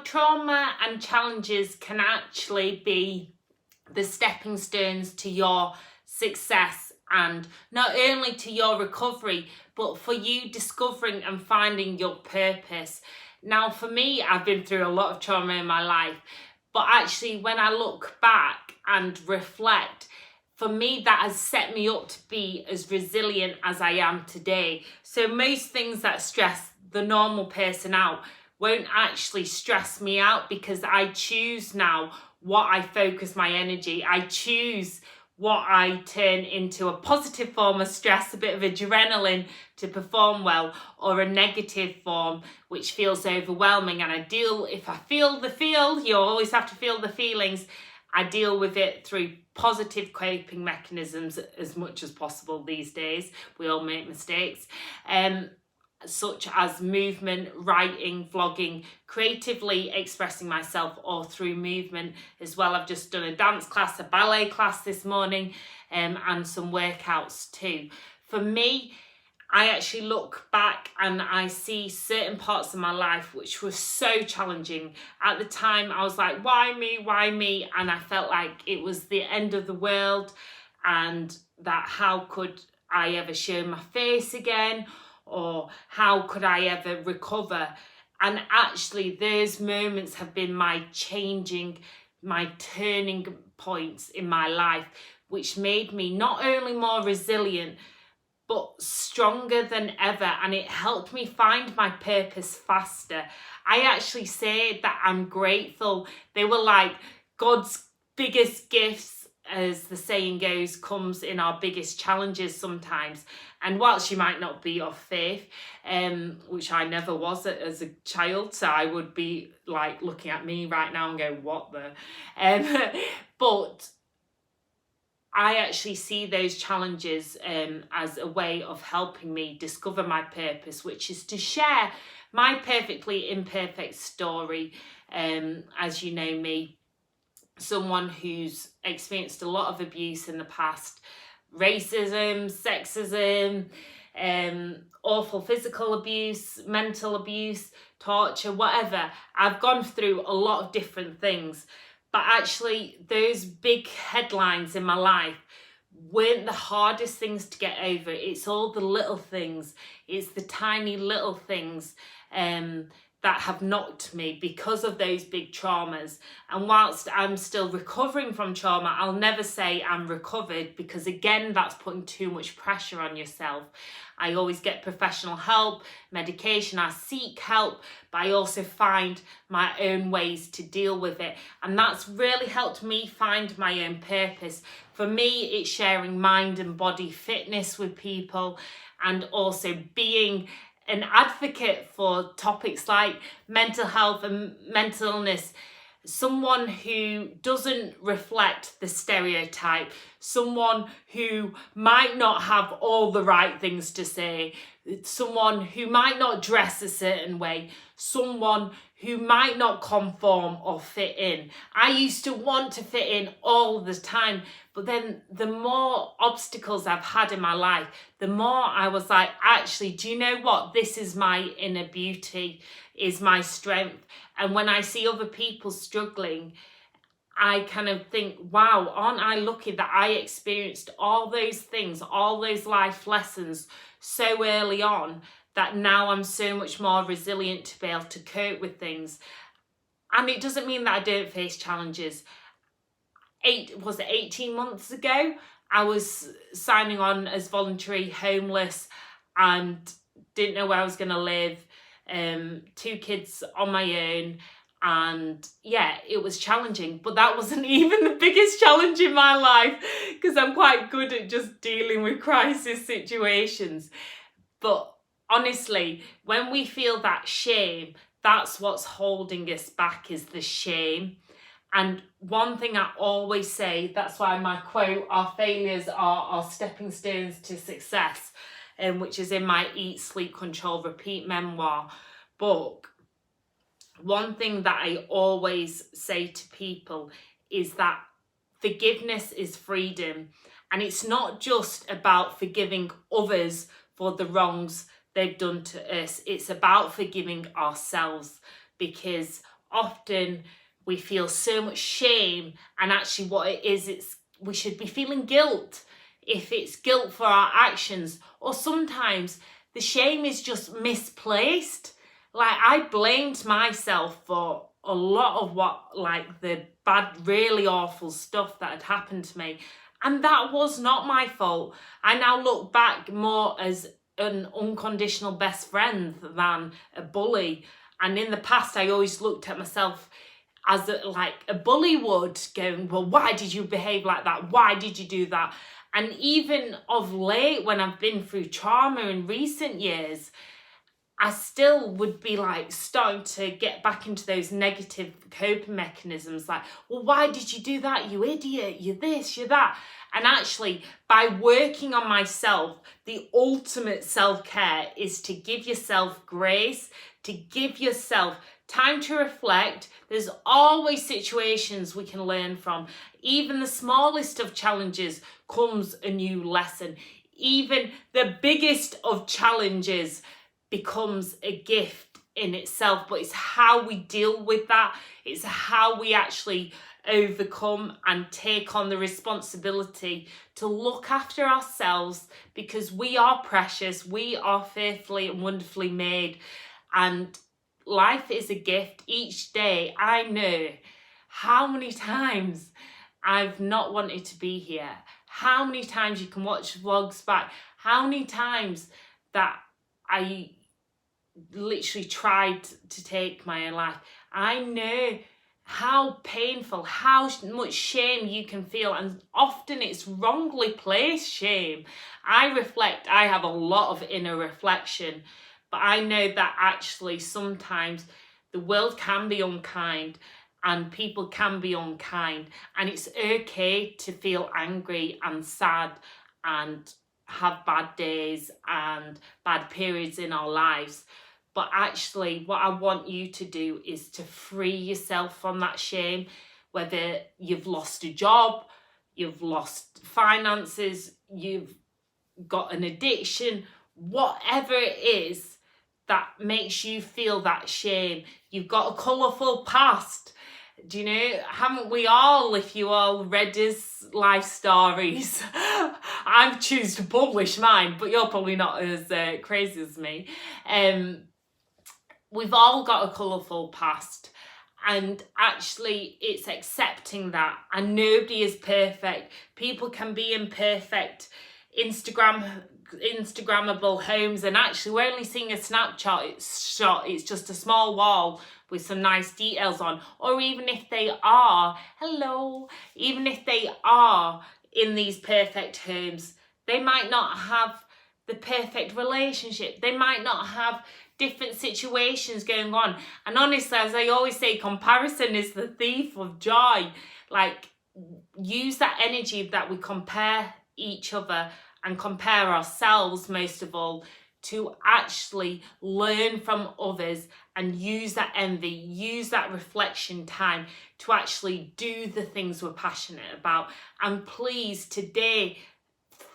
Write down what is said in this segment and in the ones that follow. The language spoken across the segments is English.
trauma and challenges can actually be the stepping stones to your success, and not only to your recovery, but for you discovering and finding your purpose. Now, for me, I've been through a lot of trauma in my life, but actually when I look back and reflect, for me, that has set me up to be as resilient as I am today. So most things that stress the normal person out won't actually stress me out, because I choose now what I focus my energy. I choose what I turn into a positive form of stress, a bit of adrenaline to perform well, or a negative form which feels overwhelming. And if I feel the feel, you always have to feel the feelings, I deal with it through positive coping mechanisms as much as possible these days. We all make mistakes. Such as movement, writing, vlogging, creatively expressing myself, or through movement as well. I've just done a dance class, a ballet class this morning, and some workouts too. For me, I actually look back and I see certain parts of my life which were so challenging. At the time, I was like, why me, why me? And I felt like it was the end of the world, and that how could I ever show my face again? Or how could I ever recover? And actually those moments have been my turning points in my life, which made me not only more resilient, but stronger than ever. And it helped me find my purpose faster. I actually say that I'm grateful. They were like God's biggest gifts, as the saying goes, comes in our biggest challenges sometimes. And whilst you might not be of faith, which I never was as a child, so I would be like looking at me right now and go, what the? But I actually see those challenges as a way of helping me discover my purpose, which is to share my perfectly imperfect story. As you know me, someone who's experienced a lot of abuse in the past, racism, sexism, awful physical abuse, mental abuse, torture, whatever. I've gone through a lot of different things, but actually those big headlines in my life weren't the hardest things to get over. It's all the little things. It's the tiny little things that have knocked me because of those big traumas. And whilst I'm still recovering from trauma, I'll never say I'm recovered, because again, that's putting too much pressure on yourself. I always get professional help, medication, I seek help, but I also find my own ways to deal with it. And that's really helped me find my own purpose. For me, it's sharing mind and body fitness with people, and also being an advocate for topics like mental health and mental illness. Someone who doesn't reflect the stereotype, someone who might not have all the right things to say, someone who might not dress a certain way, someone who might not conform or fit in. I used to want to fit in all the time, but then the more obstacles I've had in my life, the more I was like, actually, do you know what? This is my inner beauty, is my strength. And when I see other people struggling, I kind of think, wow, aren't I lucky that I experienced all those things, all those life lessons so early on, that now I'm so much more resilient to be able to cope with things. And it doesn't mean that I don't face challenges. 18 months ago, I was signing on as voluntary homeless and didn't know where I was going to live. 2 kids on my own. And yeah, it was challenging, but that wasn't even the biggest challenge in my life, because I'm quite good at just dealing with crisis situations. But honestly, when we feel that shame, that's what's holding us back, is the shame. And one thing I always say, that's why my quote, our failures are our stepping stones to success, which is in my Eat, Sleep, Control, Repeat memoir book. One thing that I always say to people is that forgiveness is freedom. And it's not just about forgiving others for the wrongs they've done to us. It's about forgiving ourselves, because often we feel so much shame, and actually what it is, we should be feeling guilt if it's guilt for our actions, or sometimes the shame is just misplaced. Like, I blamed myself for a lot of the bad, really awful stuff that had happened to me, and that was not my fault. I now look back more as an unconditional best friend than a bully. And in the past, I always looked at myself as a bully would, going, well, why did you behave like that? Why did you do that? And even of late, when I've been through trauma in recent years, I still would be starting to get back into those negative coping mechanisms. Like, well, why did you do that? You idiot, you're this, you're that. And actually, by working on myself, the ultimate self-care is to give yourself grace, to give yourself time to reflect. There's always situations we can learn from. Even the smallest of challenges comes a new lesson. Even the biggest of challenges becomes a gift in itself, but it's how we deal with that. It's how we actually overcome and take on the responsibility to look after ourselves, because we are precious, we are fearfully and wonderfully made, and life is a gift. Each day, I know how many times I've not wanted to be here, how many times you can watch vlogs back, how many times that I literally tried to take my own life. I know how painful, how much shame you can feel, and often it's wrongly placed shame. I reflect, I have a lot of inner reflection, but I know that actually sometimes the world can be unkind and people can be unkind, and it's okay to feel angry and sad and have bad days and bad periods in our lives. But actually, what I want you to do is to free yourself from that shame, whether you've lost a job, you've lost finances, you've got an addiction, whatever it is that makes you feel that shame. You've got a colourful past. Do you know, haven't we all, if you all read his life stories? I've choose to publish mine, but you're probably not as crazy as me. We've all got a colourful past, and actually it's accepting that, and nobody is perfect. People can be imperfect, Instagrammable homes, and actually we're only seeing a snapshot shot. It's just a small wall with some nice details on. Or even if they are, even if they are in these perfect homes, they might not have the perfect relationship. They might not have different situations going on. And honestly, as I always say, comparison is the thief of joy. Like, use that energy that we compare each other and compare ourselves, most of all, to actually learn from others and use that envy, use that reflection time to actually do the things we're passionate about. And please, today,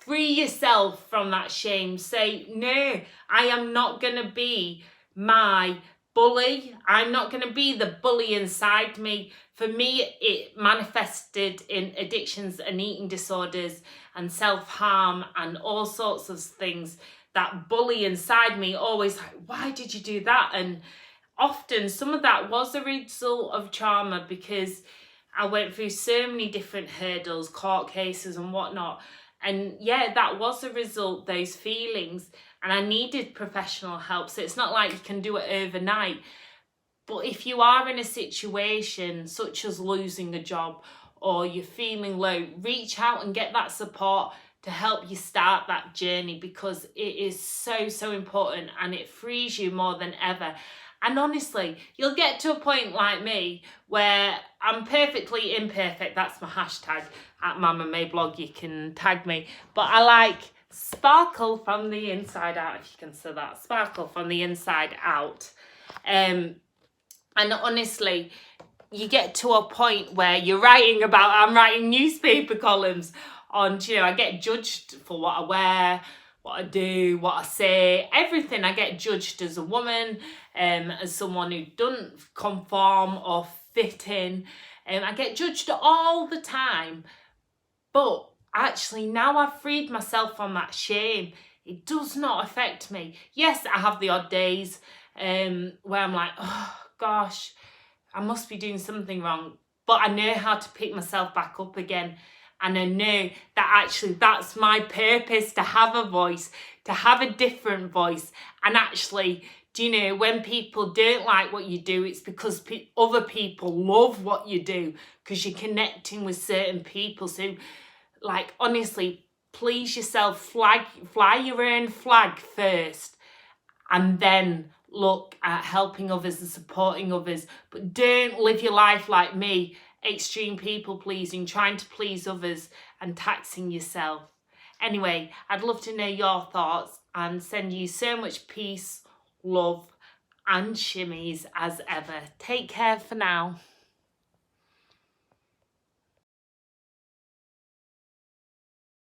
free yourself from that shame. Say, no, I am not going to be my bully. I'm not going to be the bully inside me. For me, it manifested in addictions and eating disorders and self-harm and all sorts of things. That bully inside me always like, why did you do that? And often some of that was a result of trauma, because I went through so many different hurdles, court cases and whatnot. And yeah, that was a result, those feelings, and I needed professional help. So it's not like you can do it overnight. But if you are in a situation such as losing a job, or you're feeling low, reach out and get that support to help you start that journey, because it is so, so important, and it frees you more than ever. And honestly, you'll get to a point like me where I'm perfectly imperfect. That's my hashtag at Mama May Blog. You can tag me. But I like sparkle from the inside out, if you can say that. Sparkle from the inside out. And honestly, you get to a point where I'm writing newspaper columns on, I get judged for what I wear, what I do, what I say, everything. I get judged as a woman, as someone who doesn't conform or fit in. I get judged all the time. But actually, now I've freed myself from that shame, it does not affect me. Yes, I have the odd days where I'm like, oh gosh, I must be doing something wrong. But I know how to pick myself back up again. And I know that actually that's my purpose, to have a voice, to have a different voice. And actually, do you know, when people don't like what you do, it's because other people love what you do, because you're connecting with certain people. So, like, honestly, please yourself, fly your own flag first, and then look at helping others and supporting others. But don't live your life like me, extreme people pleasing, trying to please others and taxing yourself. Anyway, I'd love to know your thoughts, and send you so much peace, love and shimmies as ever. Take care for now.